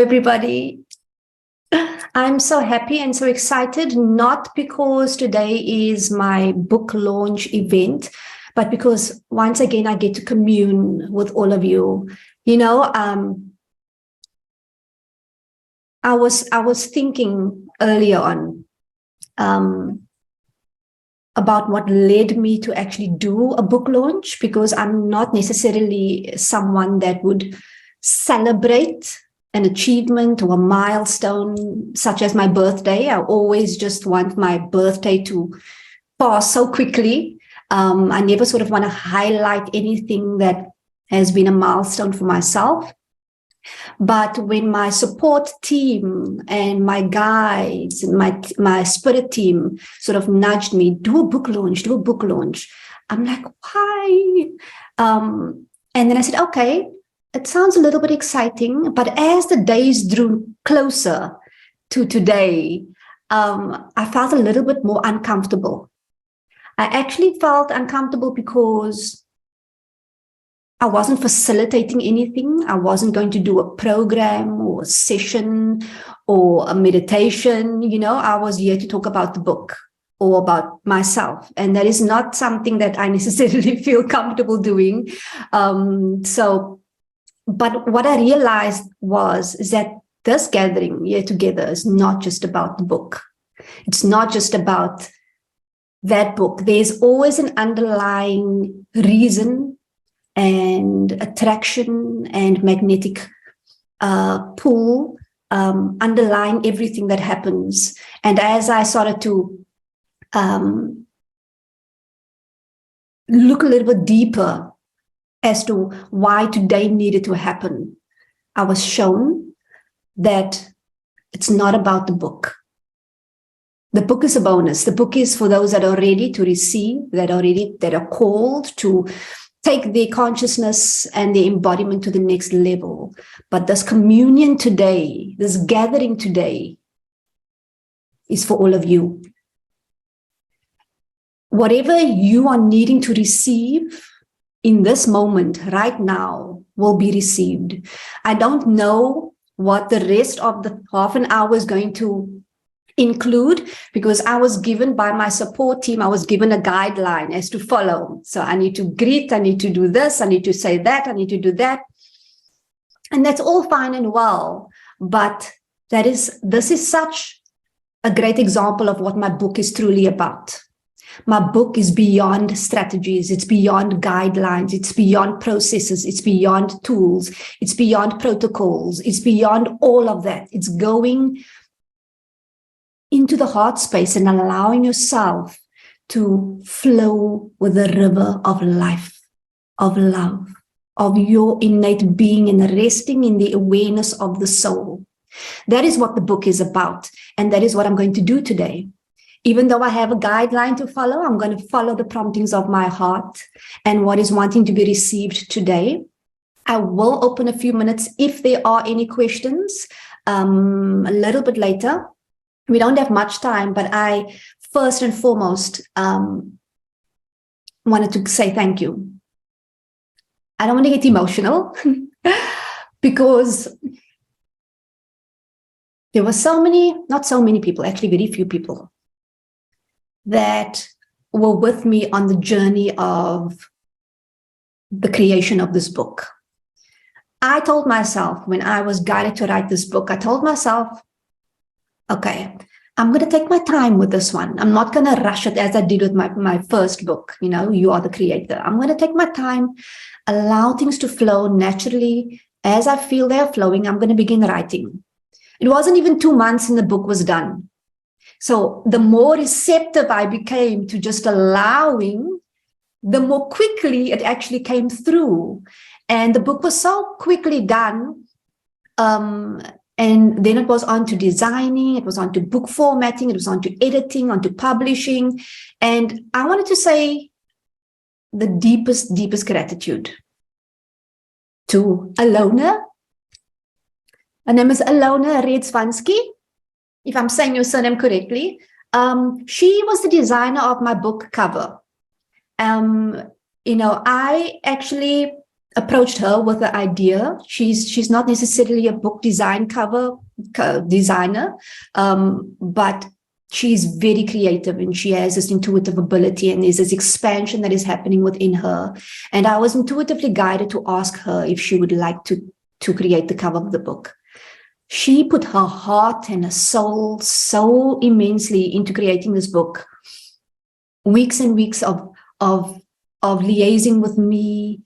everybody. I'm so happy and so excited, not because today is my book launch event, but because once again, I get to commune with all of you. You know, I was thinking earlier on about what led me to actually do a book launch, because I'm not necessarily someone that would celebrate an achievement or a milestone such as my birthday. I always just want my birthday to pass so quickly. I never sort of want to highlight anything that has been a milestone for myself. But when my support team and my guides and my spirit team sort of nudged me, do a book launch, I'm like, why? And then I said, okay, it sounds a little bit exciting, but as the days drew closer to today, I felt a little bit more uncomfortable. I actually felt uncomfortable because I wasn't facilitating anything. I wasn't going to do a program or a session or a meditation. You know, I was here to talk about the book or about myself. And that is not something that I necessarily feel comfortable doing. But what I realized is that this gathering here together is not just about the book. It's not just about that book. There's always an underlying reason and attraction and magnetic pull underlying everything that happens. And as I started to look a little bit deeper as to why today needed to happen, I was shown that it's not about the book. The book is a bonus. The book is for those that are ready to receive, that are called to take their consciousness and their embodiment to the next level. But this communion today, this gathering today, is for all of you. Whatever you are needing to receive in this moment, right now, will be received. I don't know what the rest of the half an hour is going to include, because I was given by my support team, I was given a guideline as to follow. So I need to greet, I need to do this, I need to say that, I need to do that. And that's all fine and well. But this is such a great example of what my book is truly about. My book is beyond strategies, it's beyond guidelines, it's beyond processes, it's beyond tools, it's beyond protocols, it's beyond all of that. It's going into the heart space and allowing yourself to flow with the river of life, of love, of your innate being, and resting in the awareness of the soul. That is what the book is about. And that is what I'm going to do today. Even though I have a guideline to follow, I'm going to follow the promptings of my heart and what is wanting to be received today. I will open a few minutes if there are any questions a little bit later. We don't have much time, but I first and foremost wanted to say thank you. I don't want to get emotional because there were not so many people, actually very few people, that were with me on the journey of the creation of this book. I told myself when I was guided to write this book, I told myself, okay, I'm going to take my time with this one. I'm not going to rush it as I did with my first book, you know, You Are the Creator. I'm going to take my time, allow things to flow naturally. As I feel they're flowing, I'm going to begin writing. It wasn't even 2 months and the book was done. So the more receptive I became to just allowing, the more quickly it actually came through. And the book was so quickly done. And then it was on to designing, it was on to book formatting, it was on to editing, on to publishing. And I wanted to say the deepest, deepest gratitude to Alona. Her name is Alona Arendse. If I'm saying your surname correctly. She was the designer of my book cover. You know, I actually approached her with the idea. She's not necessarily a book designer, but she's very creative and she has this intuitive ability, and there's this expansion that is happening within her. And I was intuitively guided to ask her if she would like to create the cover of the book. She put her heart and her soul so immensely into creating this book. Weeks and weeks of liaising with me,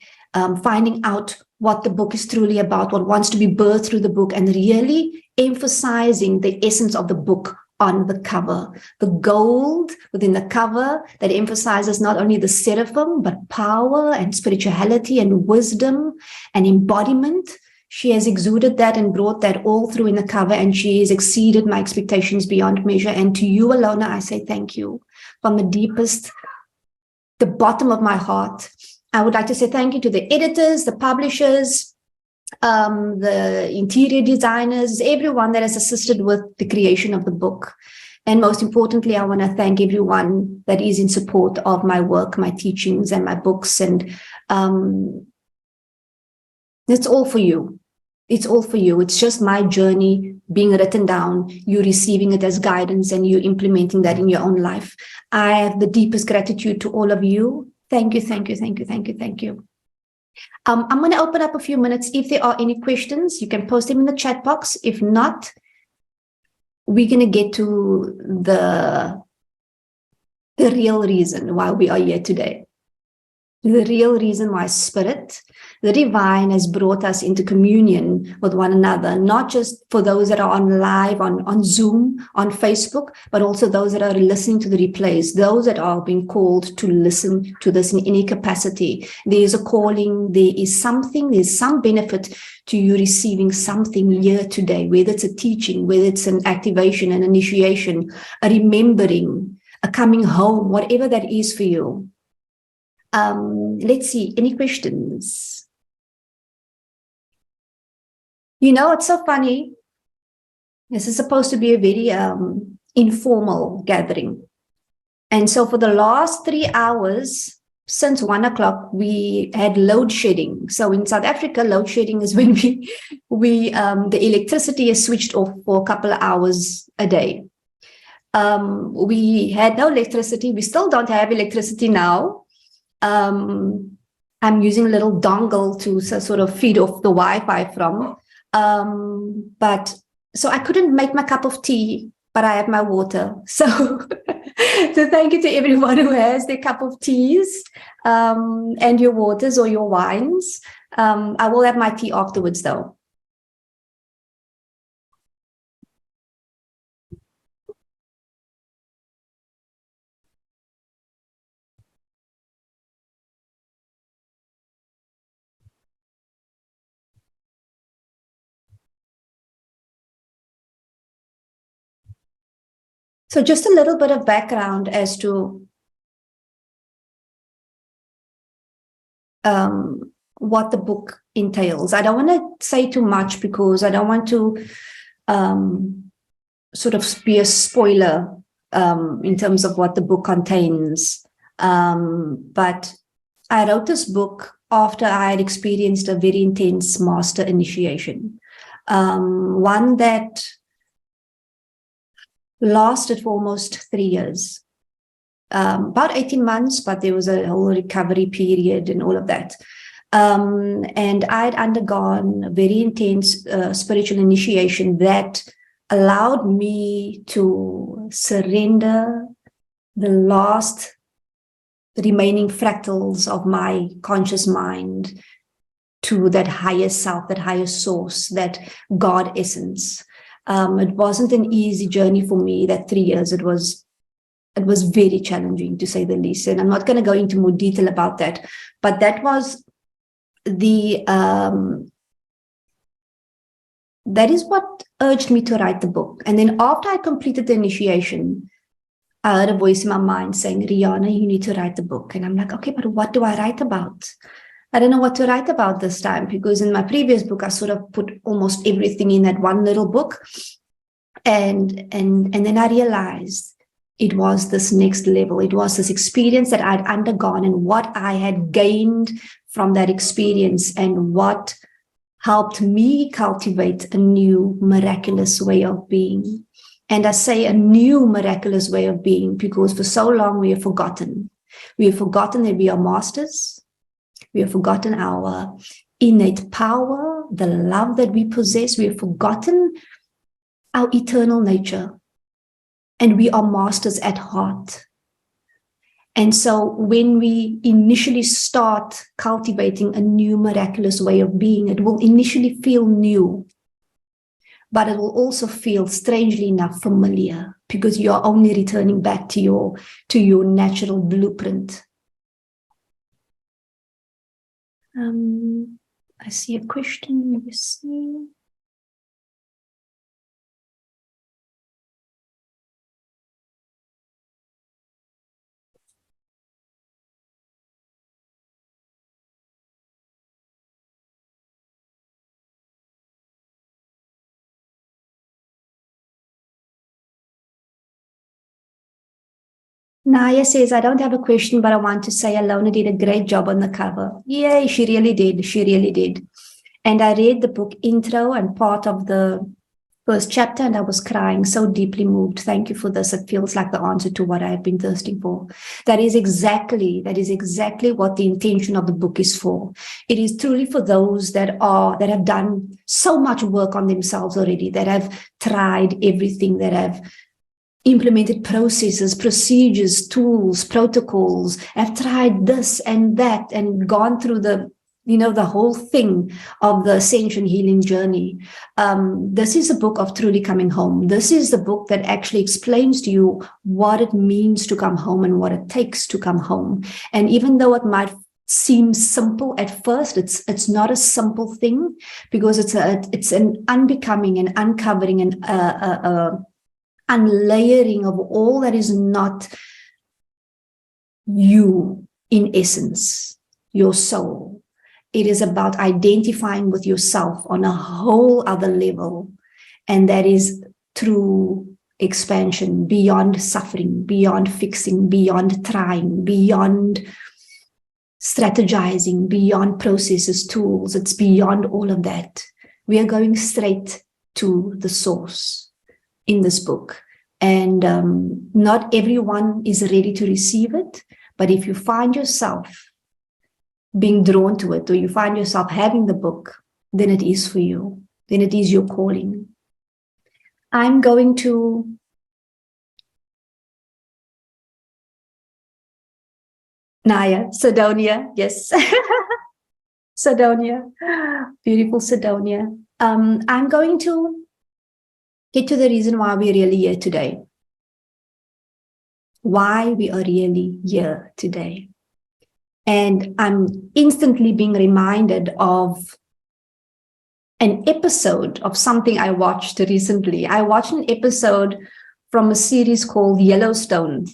finding out what the book is truly about, what wants to be birthed through the book, and really emphasizing the essence of the book on the cover. The gold within the cover that emphasizes not only the seraphim, but power and spirituality and wisdom and embodiment. She has exuded that and brought that all through in the cover, and she has exceeded my expectations beyond measure. And to you, Alona, I say thank you from the bottom of my heart. I would like to say thank you to the editors, the publishers, the interior designers, everyone that has assisted with the creation of the book. And most importantly, I want to thank everyone that is in support of my work, my teachings, and my books. And it's all for you. It's all for you. It's just my journey being written down, you receiving it as guidance, and you implementing that in your own life. I have the deepest gratitude to all of you. Thank you, thank you, thank you, thank you, thank you. I'm going to open up a few minutes. If there are any questions, you can post them in the chat box. If not, we're going to get to the real reason why we are here today. The real reason why Spirit, the divine, has brought us into communion with one another, not just for those that are on live, on Zoom, on Facebook, but also those that are listening to the replays, those that are being called to listen to this in any capacity. There is a calling, there's some benefit to you receiving something here today, whether it's a teaching, whether it's an activation, an initiation, a remembering, a coming home, whatever that is for you. Let's see, any questions? You know, it's so funny. This is supposed to be a very informal gathering. And so for the last 3 hours, since 1 o'clock, we had load shedding. So in South Africa, load shedding is when the electricity is switched off for a couple of hours a day. We had no electricity. We still don't have electricity now. I'm using a little dongle to sort of feed off the Wi-Fi from. But so I couldn't make my cup of tea, but I have my water. So, so thank you to everyone who has their cup of teas and your waters or your wines. I will have my tea afterwards, though. So just a little bit of background as to what the book entails. I don't want to say too much because I don't want to sort of be a spoiler in terms of what the book contains. But I wrote this book after I had experienced a very intense master initiation, one that lasted for almost 3 years, about 18 months, but there was a whole recovery period and all of that. And I'd undergone a very intense spiritual initiation that allowed me to surrender the remaining fractals of my conscious mind to that higher self, that higher source, that God essence. It wasn't an easy journey for me, that 3 years. It was very challenging, to say the least. And I'm not going to go into more detail about that, but that was that is what urged me to write the book. And then after I completed the initiation, I heard a voice in my mind saying, Riana, you need to write the book. And I'm like, okay, but what do I write about? I don't know what to write about this time, because in my previous book, I sort of put almost everything in that one little book. And then I realized It was this next level. It was this experience that I'd undergone and what I had gained from that experience and what helped me cultivate a new miraculous way of being. And I say a new miraculous way of being because for so long we have forgotten. We have forgotten that we are masters. We have forgotten our innate power, the love that we possess. We have forgotten our eternal nature. And we are masters at heart. And so when we initially start cultivating a new miraculous way of being, it will initially feel new, but it will also feel, strangely enough, familiar because you are only returning back to your natural blueprint. I see a question. Let me see. Naya says, I don't have a question, but I want to say Alona did a great job on the cover. Yay, she really did. She really did. And I read the book intro and part of the first chapter, and I was crying, so deeply moved. Thank you for this. It feels like the answer to what I've been thirsting for. That is exactly what the intention of the book is for. It is truly for those that have done so much work on themselves already, that have tried everything, that have implemented processes, procedures, tools, protocols, have tried this and that and gone through the whole thing of the ascension healing journey. This is a book of truly coming home. This is the book that actually explains to you what it means to come home and what it takes to come home. And even though it might seem simple at first, it's not a simple thing because it's an unbecoming and uncovering and unlayering of all that is not you in essence, your soul. It is about identifying with yourself on a whole other level. And that is through expansion, beyond suffering, beyond fixing, beyond trying, beyond strategizing, beyond processes, tools. It's beyond all of that. We are going straight to the source in this book. And not everyone is ready to receive it. But if you find yourself being drawn to it, or you find yourself having the book, then it is for you. Then it is your calling. I'm going to Naya, Sidonia, yes. Sidonia, beautiful Sidonia. I'm going to get to the reason why we're really here today. Why we are really here today. And I'm instantly being reminded of an episode of something I watched recently. I watched an episode from a series called Yellowstone.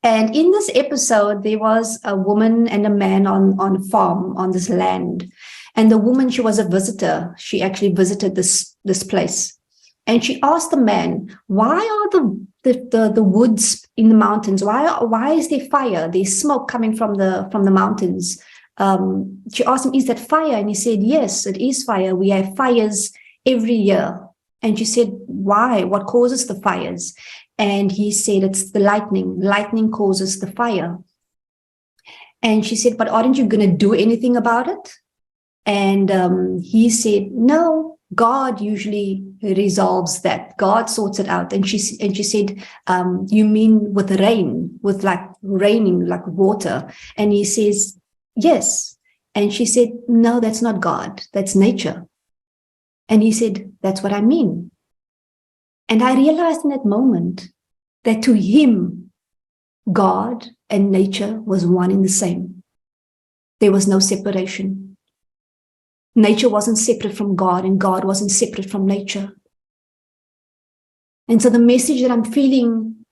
And in this episode, there was a woman and a man on a farm on this land. And the woman, she was a visitor. She actually visited this place. And she asked the man, why are the woods in the mountains? Why is there fire? There's smoke coming from the mountains. She asked him, is that fire? And he said, yes, it is fire. We have fires every year. And she said, why? What causes the fires? And he said, it's the lightning. Lightning causes the fire. And she said, but aren't you going to do anything about it? And he said, no. God usually resolves that. God sorts it out. And she said, you mean with rain, with like raining, like water? And he says, yes. And she said, no, that's not God. That's nature. And he said, that's what I mean. And I realized in that moment that to him, God and nature was one and the same. There was no separation. Nature wasn't separate from God, and God wasn't separate from nature. And so the message that I'm feeling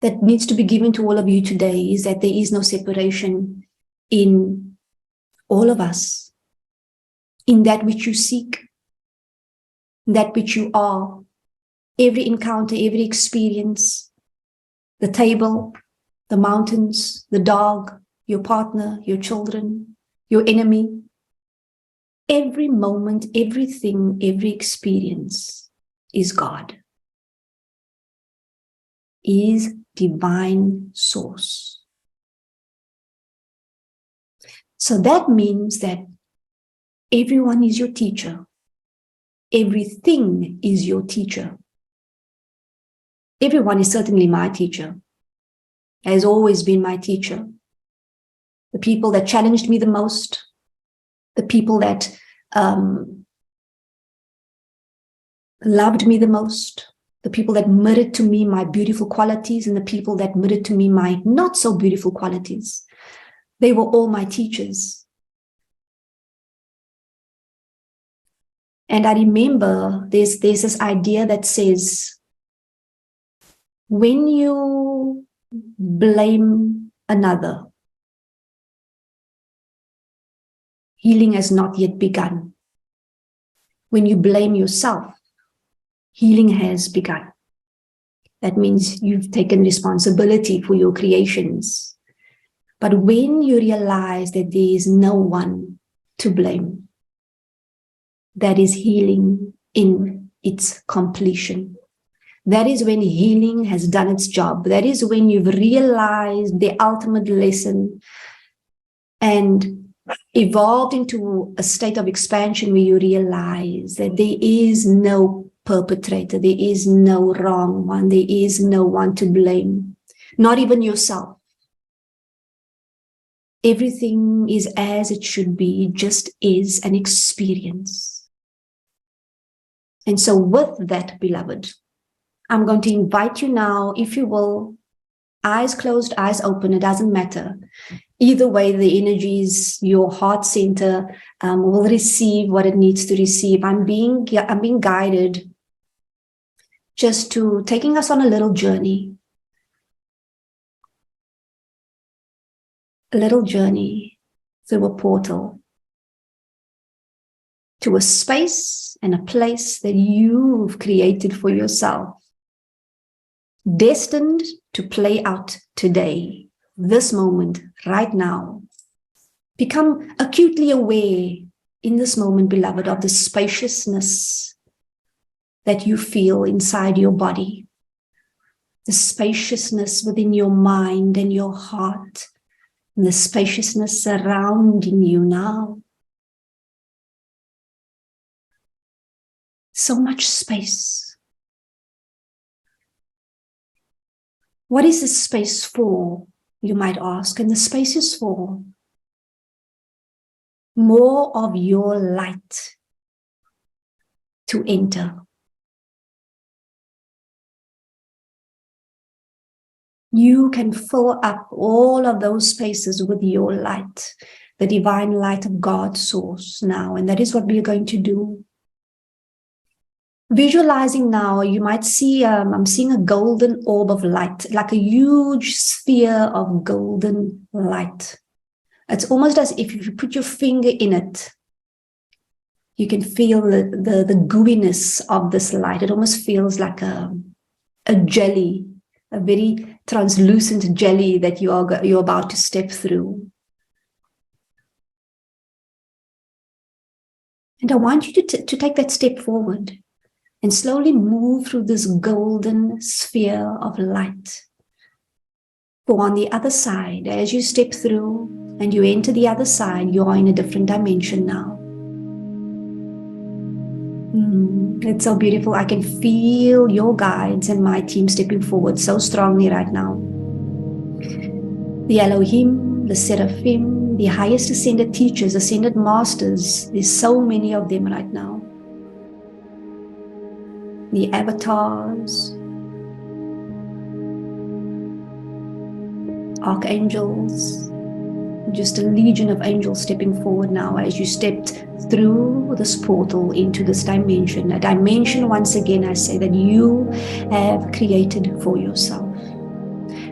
that needs to be given to all of you today is that there is no separation in all of us, in that which you seek, that which you are, every encounter, every experience, the table, the mountains, the dog, your partner, your children, your enemy. Every moment, everything, every experience is God, is divine source. So that means that everyone is your teacher. Everything is your teacher. Everyone is certainly my teacher, has always been my teacher. The people that challenged me the most, the people that loved me the most, the people that mirrored to me my beautiful qualities, and the people that mirrored to me my not so beautiful qualities. They were all my teachers. And I remember there's this idea that says, when you blame another, healing has not yet begun. When you blame yourself, healing has begun. That means you've taken responsibility for your creations. But when you realize that there is no one to blame, that is healing in its completion. That is when healing has done its job. That is when you've realized the ultimate lesson and evolved into a state of expansion where you realize that there is no perpetrator, there is no wrong one, there is no one to blame, not even yourself. Everything is as it should be, it just is an experience. And so with that, beloved, I'm going to invite you now, if you will, eyes closed, eyes open, it doesn't matter. Either way, the energies, your heart center will receive what it needs to receive. I'm being guided just to taking us on a little journey. A little journey through a portal to a space and a place that you've created for yourself, destined to play out today, this moment, right now. Become acutely aware in this moment, beloved, of the spaciousness that you feel inside your body, the spaciousness within your mind and your heart, and the spaciousness surrounding you now. So much space. What is this space for, you might ask? And the space is for more of your light to enter. You can fill up all of those spaces with your light, the divine light of God's source now. And that is what we are going to do. Visualizing now, you might see, I'm seeing a golden orb of light, like a huge sphere of golden light. It's almost as if you put your finger in it, you can feel the gooiness of this light. It almost feels like a jelly, a very translucent jelly that you're about to step through. And I want you to take that step forward and slowly move through this golden sphere of light. For on the other side, as you step through and you enter the other side, you are in a different dimension now. It's so beautiful. I can feel your guides and my team stepping forward so strongly right now. The Elohim, the Seraphim, the highest ascended teachers, ascended masters, there's so many of them right now. The avatars, archangels, just a legion of angels stepping forward now as you stepped through this portal into this dimension. A dimension, once again, I say, that you have created for yourself.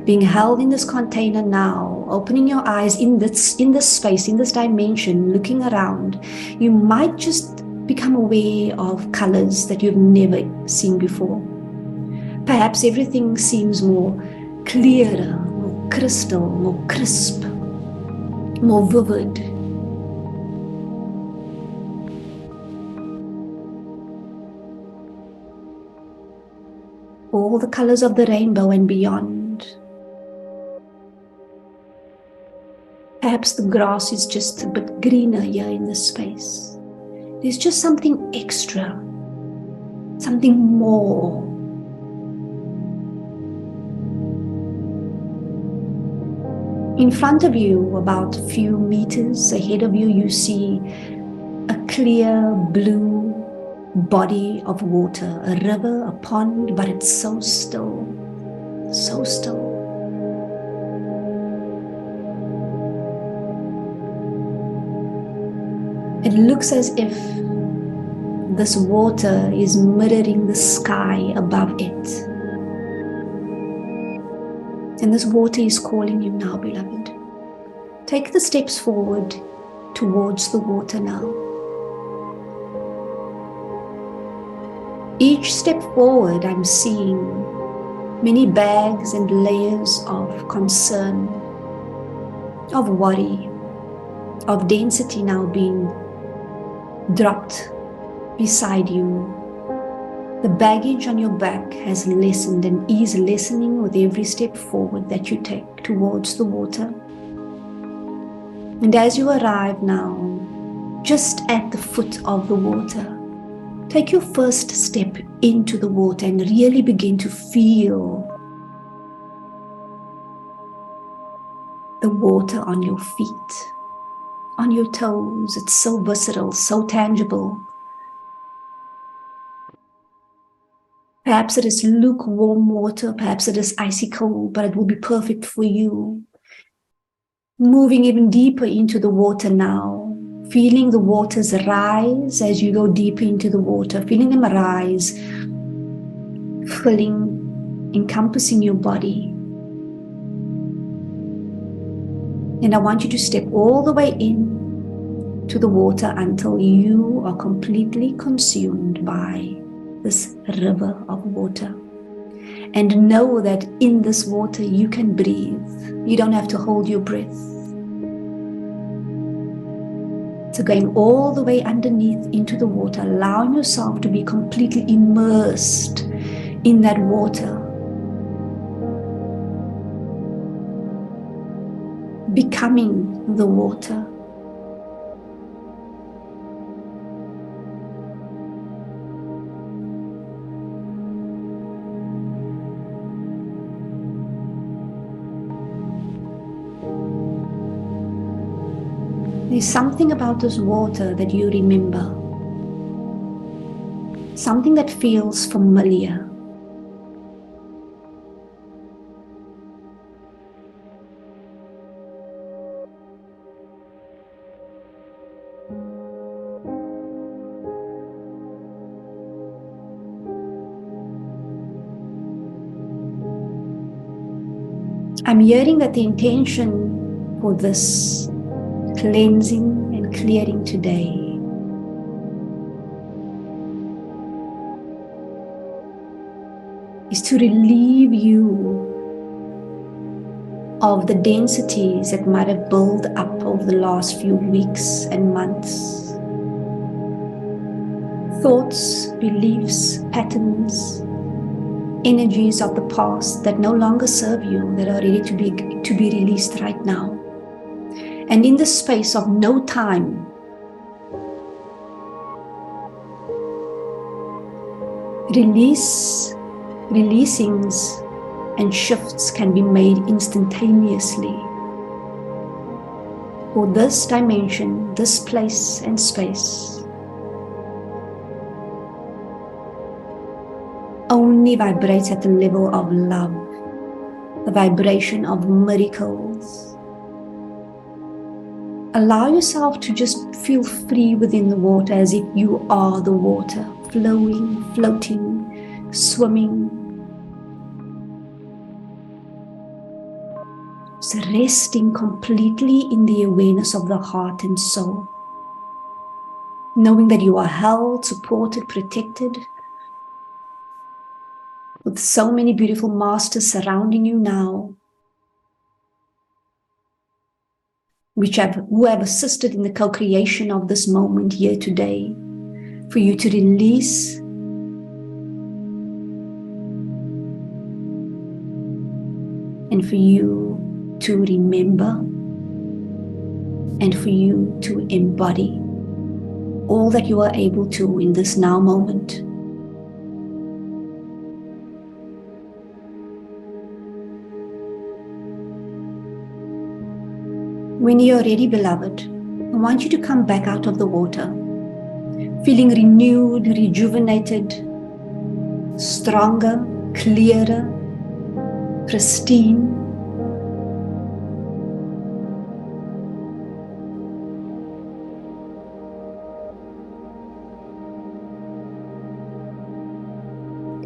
Being held in this container now, opening your eyes in this space, in this dimension, looking around, you might just become aware of colors that you've never seen before. Perhaps everything seems more clearer, more crystal, more crisp, more vivid. All the colors of the rainbow and beyond. Perhaps the grass is just a bit greener here in this space. There's just something extra, something more. In front of you, about a few meters ahead of you, you see a clear blue body of water, a river, a pond, but it's so still, so still. It looks as if this water is mirroring the sky above it. And this water is calling you now, beloved. Take the steps forward towards the water now. Each step forward, I'm seeing many bags and layers of concern, of worry, of density now being dropped beside you. The baggage on your back has lessened and is lessening with every step forward that you take towards the water. And as you arrive now, just at the foot of the water, take your first step into the water and really begin to feel the water on your feet, on your toes. It's so visceral, so tangible. Perhaps it is lukewarm water, perhaps it is icy cold, but it will be perfect for you. Moving even deeper into the water now, feeling the waters rise as you go deeper into the water, feeling them rise, filling, encompassing your body. And I want you to step all the way in to the water until you are completely consumed by this river of water. And know that in this water you can breathe. You don't have to hold your breath. So going all the way underneath into the water, allowing yourself to be completely immersed in that water. Becoming the water. There's something about this water that you remember. Something that feels familiar. I'm hearing that the intention for this cleansing and clearing today is to relieve you of the densities that might have built up over the last few weeks and months. Thoughts, beliefs, patterns, energies of the past that no longer serve you, that are ready to be released right now. And in the space of no time, releasings and shifts can be made instantaneously. For this dimension, this place and space, only vibrates at the level of love, the vibration of miracles. Allow yourself to just feel free within the water as if you are the water, flowing, floating, swimming. So resting completely in the awareness of the heart and soul. Knowing that you are held, supported, protected with with so many beautiful masters surrounding you now, who have assisted in the co-creation of this moment here today, for you to release and for you to remember and for you to embody all that you are able to in this now moment. When you are ready, beloved, I want you to come back out of the water, feeling renewed, rejuvenated, stronger, clearer, pristine.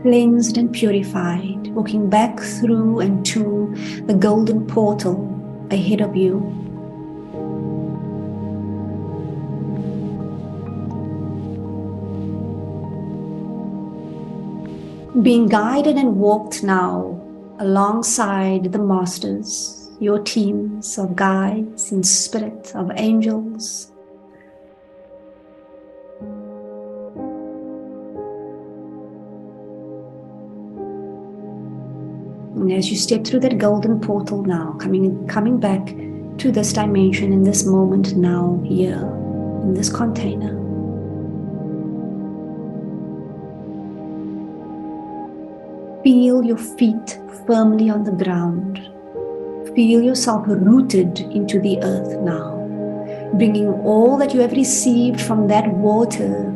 Cleansed and purified, walking back through and to the golden portal ahead of you. Being guided and walked now alongside the masters, your teams of guides in spirit, of angels. And as you step through that golden portal now, coming back to this dimension in this moment now, here, in this container. Feel your feet firmly on the ground. Feel yourself rooted into the earth now, bringing all that you have received from that water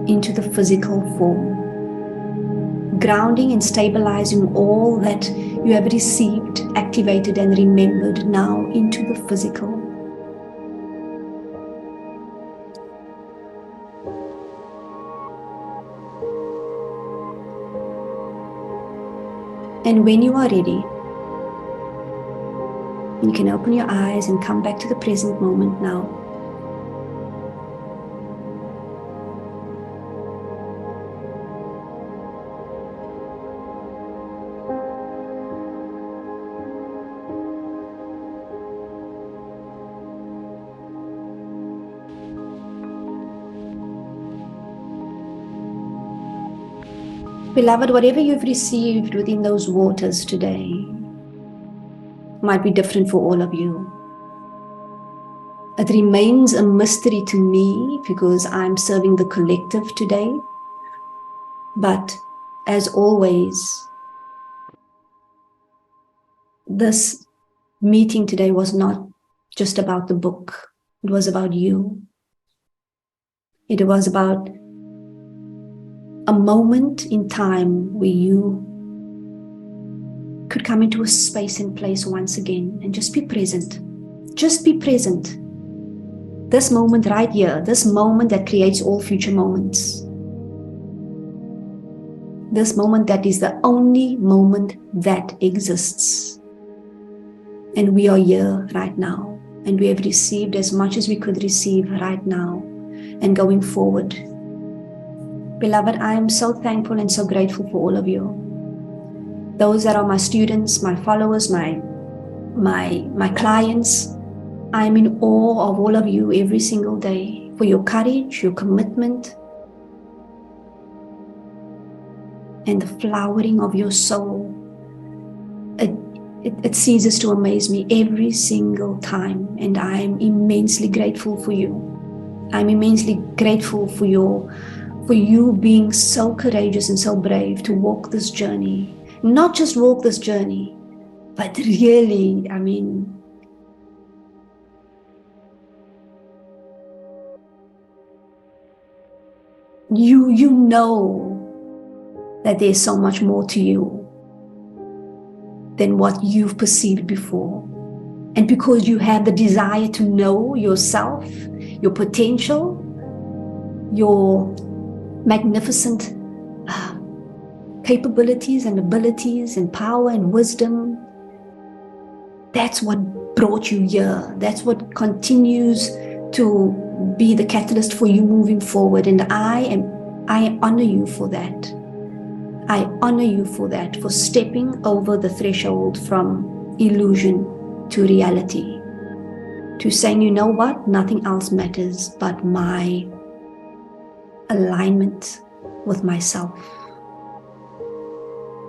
into the physical form, grounding and stabilizing all that you have received, activated and remembered now into the physical. And when you are ready, you can open your eyes and come back to the present moment now. Beloved, whatever you've received within those waters today might be different for all of you. It remains a mystery to me because I'm serving the collective today. But as always, this meeting today was not just about the book. It was about you. It was about a moment in time where you could come into a space and place once again and just be present. Just be present. This moment right here, this moment that creates all future moments. This moment that is the only moment that exists. And we are here right now. And we have received as much as we could receive right now and going forward. Beloved, I am so thankful and so grateful for all of you. Those that are my students, my followers, my clients, I am in awe of all of you every single day for your courage, your commitment, and the flowering of your soul. It ceases to amaze me every single time, and I am immensely grateful for you. I'm immensely grateful for you being so courageous and so brave to walk this journey. Not just walk this journey, but really, you know that there's so much more to you than what you've perceived before. And because you have the desire to know yourself, your potential, your magnificent capabilities and abilities and power and wisdom, that's what brought you here. That's what continues to be the catalyst for you moving forward. And I honor you for that. I honor you for that, for stepping over the threshold from illusion to reality, to saying, you know what, nothing else matters but my alignment with myself.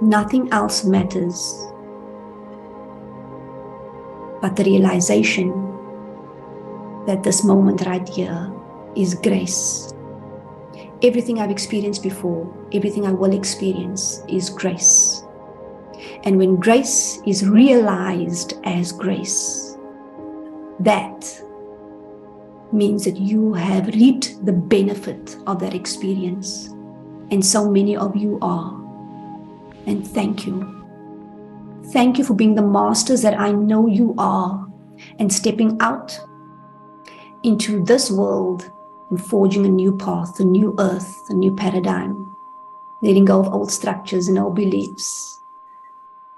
Nothing else matters but the realization that this moment right here is grace. Everything I've experienced before, everything I will experience is grace. And when grace is realized as grace, that means that you have reaped the benefit of that experience. And so many of you are. And thank you. Thank you for being the masters that I know you are, and stepping out into this world and forging a new path, a new earth, a new paradigm, letting go of old structures and old beliefs.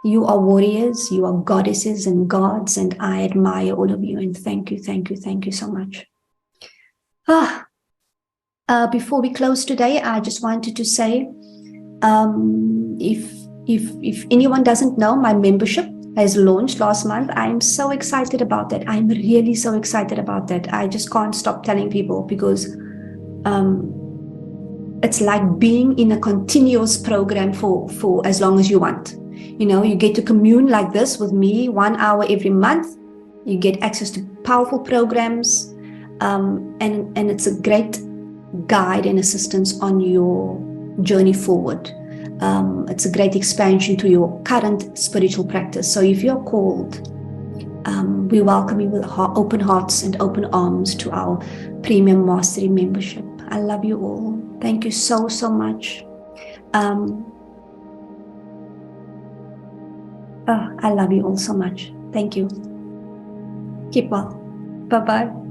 You are warriors, you are goddesses and gods, and I admire all of you, and thank you, thank you, thank you so much. Before we close today, I just wanted to say, if anyone doesn't know, my membership has launched last month. I'm so excited about that. I'm really so excited about that. I just can't stop telling people, because it's like being in a continuous program for as long as you want. You know, you get to commune like this with me 1 hour every month. You get access to powerful programs, and it's a great guide and assistance on your journey forward. It's a great expansion to your current spiritual practice. So if you're called, we welcome you with open hearts and open arms to our Premium Mastery membership. I love you all. Thank you so, so much. I love you all so much. Thank you. Keep well. Bye-bye.